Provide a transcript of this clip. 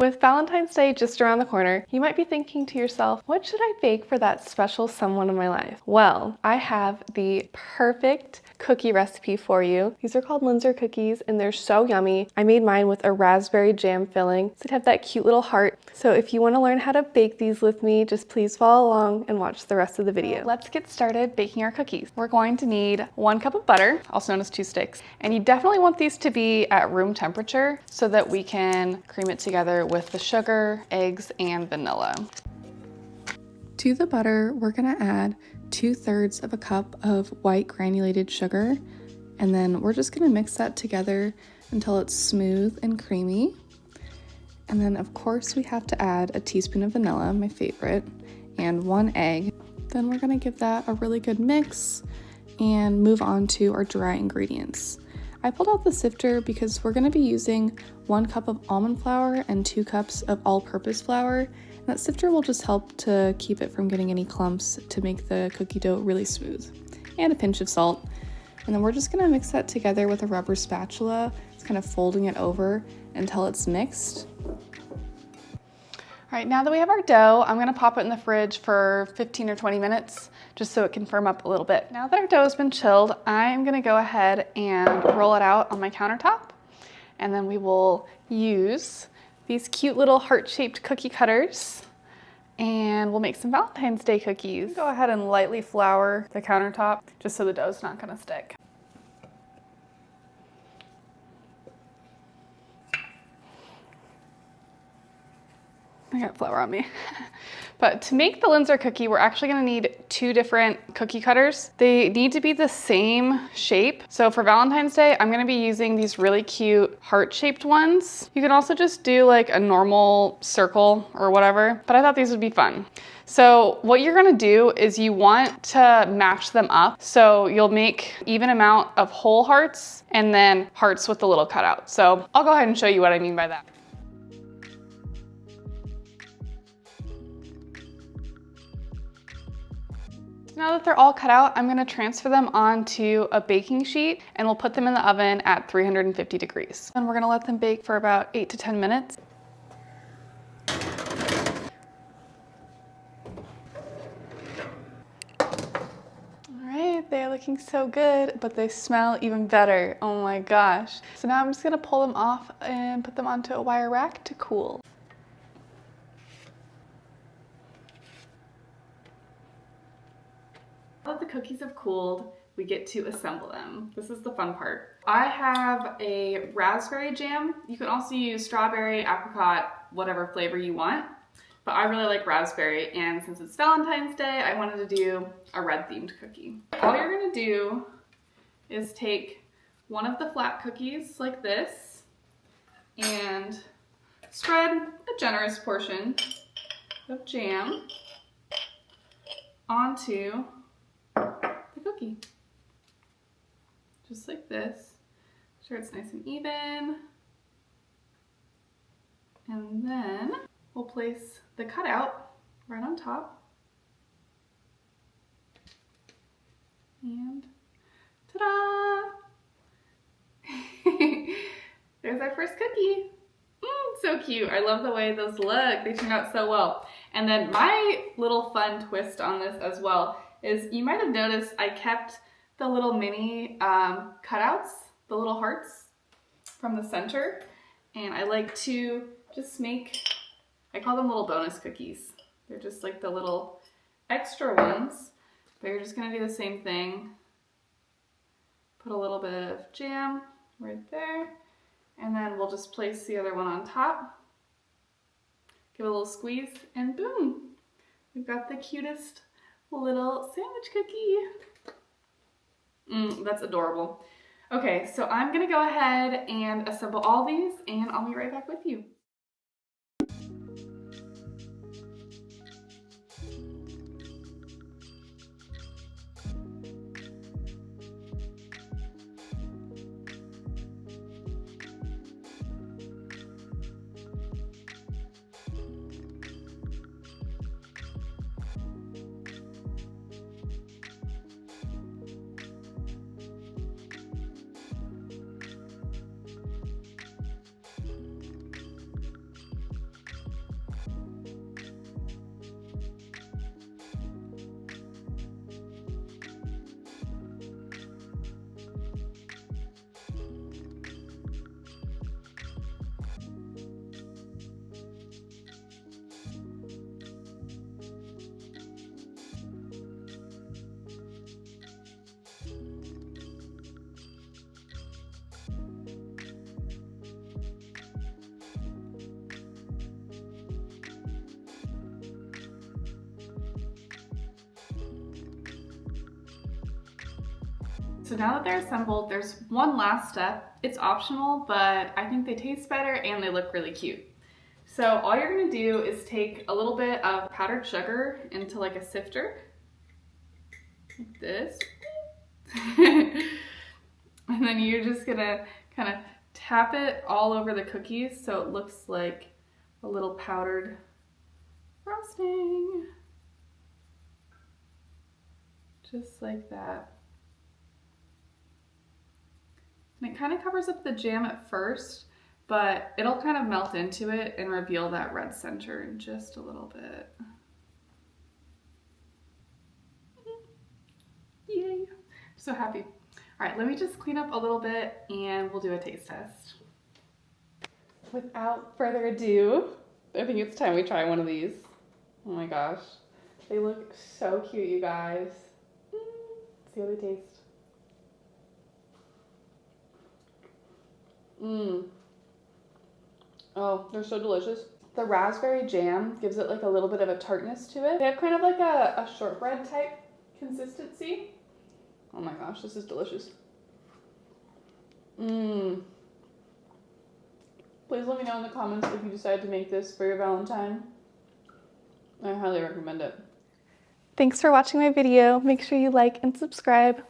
With Valentine's Day just around the corner, you might be thinking to yourself, what should I bake for that special someone in my life? Well, I have the perfect cookie recipe for you. These are called Linzer cookies and they're so yummy. I made mine with a raspberry jam filling, so it have that cute little heart. So if you want to learn how to bake these with me, just please follow along and watch the rest of the video. Let's get started baking our cookies. We're going to need 1 cup of butter, also known as 2 sticks. And you definitely want these to be at room temperature so that we can cream it together with the sugar, eggs, and vanilla. To the butter, we're gonna add 2/3 of a cup of white granulated sugar, and then we're just gonna mix that together until it's smooth and creamy. And then of course we have to add a teaspoon of vanilla, my favorite, and 1 egg. Then we're gonna give that a really good mix and move on to our dry ingredients. I pulled out the sifter because we're gonna be using 1 cup of almond flour and 2 cups of all-purpose flour. And that sifter will just help to keep it from getting any clumps to make the cookie dough really smooth. And a pinch of salt. And then we're just gonna mix that together with a rubber spatula, just kind of folding it over until it's mixed. All right, now that we have our dough, I'm gonna pop it in the fridge for 15 or 20 minutes, just so it can firm up a little bit. Now that our dough has been chilled, I'm gonna go ahead and roll it out on my countertop. And then we will use these cute little heart-shaped cookie cutters, and we'll make some Valentine's Day cookies. Go ahead and lightly flour the countertop, just so the dough's not gonna stick. I got flour on me. But to make the Linzer cookie, we're actually gonna need 2 different cookie cutters. They need to be the same shape. So for Valentine's Day, I'm gonna be using these really cute heart-shaped ones. You can also just do like a normal circle or whatever, but I thought these would be fun. So what you're gonna do is you want to match them up. So you'll make even amount of whole hearts and then hearts with the little cutout. So I'll go ahead and show you what I mean by that. Now that they're all cut out, I'm gonna transfer them onto a baking sheet and we'll put them in the oven at 350 degrees. And we're gonna let them bake for about 8 to 10 minutes. All right, they're looking so good, but they smell even better. Oh my gosh. So now I'm just gonna pull them off and put them onto a wire rack to cool. Now that the cookies have cooled, we get to assemble them. This is the fun part. I have a raspberry jam. You can also use strawberry, apricot, whatever flavor you want, but I really like raspberry, and since it's Valentine's Day, I wanted to do a red themed cookie. All you're gonna do is take one of the flat cookies like this and spread a generous portion of jam onto the cookie, just like this. Make sure it's nice and even. And then we'll place the cutout right on top. And ta-da! There's our first cookie. So cute. I love the way those look. They turned out so well. And then my little fun twist on this as well is you might have noticed I kept the little mini cutouts, the little hearts from the center. And I like to just make, I call them little bonus cookies. They're just like the little extra ones. But you're just gonna do the same thing. Put a little bit of jam right there. And then we'll just place the other one on top. Give it a little squeeze and boom. We've got the cutest little sandwich cookie. That's adorable. Okay, so I'm gonna go ahead and assemble all these and I'll be right back with you. So now that they're assembled, there's one last step. It's optional, but I think they taste better and they look really cute. So all you're gonna do is take a little bit of powdered sugar into like a sifter, like this. And then you're just gonna kind of tap it all over the cookies so it looks like a little powdered frosting. Just like that. And it kind of covers up the jam at first, but it'll kind of melt into it and reveal that red center in just a little bit. Yay! So happy. All right, let me just clean up a little bit and we'll do a taste test. Without further ado, I think it's time we try one of these. Oh my gosh, they look so cute, you guys. Let's see how they taste. Oh, they're so delicious. The raspberry jam gives it like a little bit of a tartness to it. They have kind of like a shortbread type consistency. Oh my gosh, this is delicious. Please let me know in the comments if you decide to make this for your Valentine. I highly recommend it. Thanks for watching my video. Make sure you like and subscribe.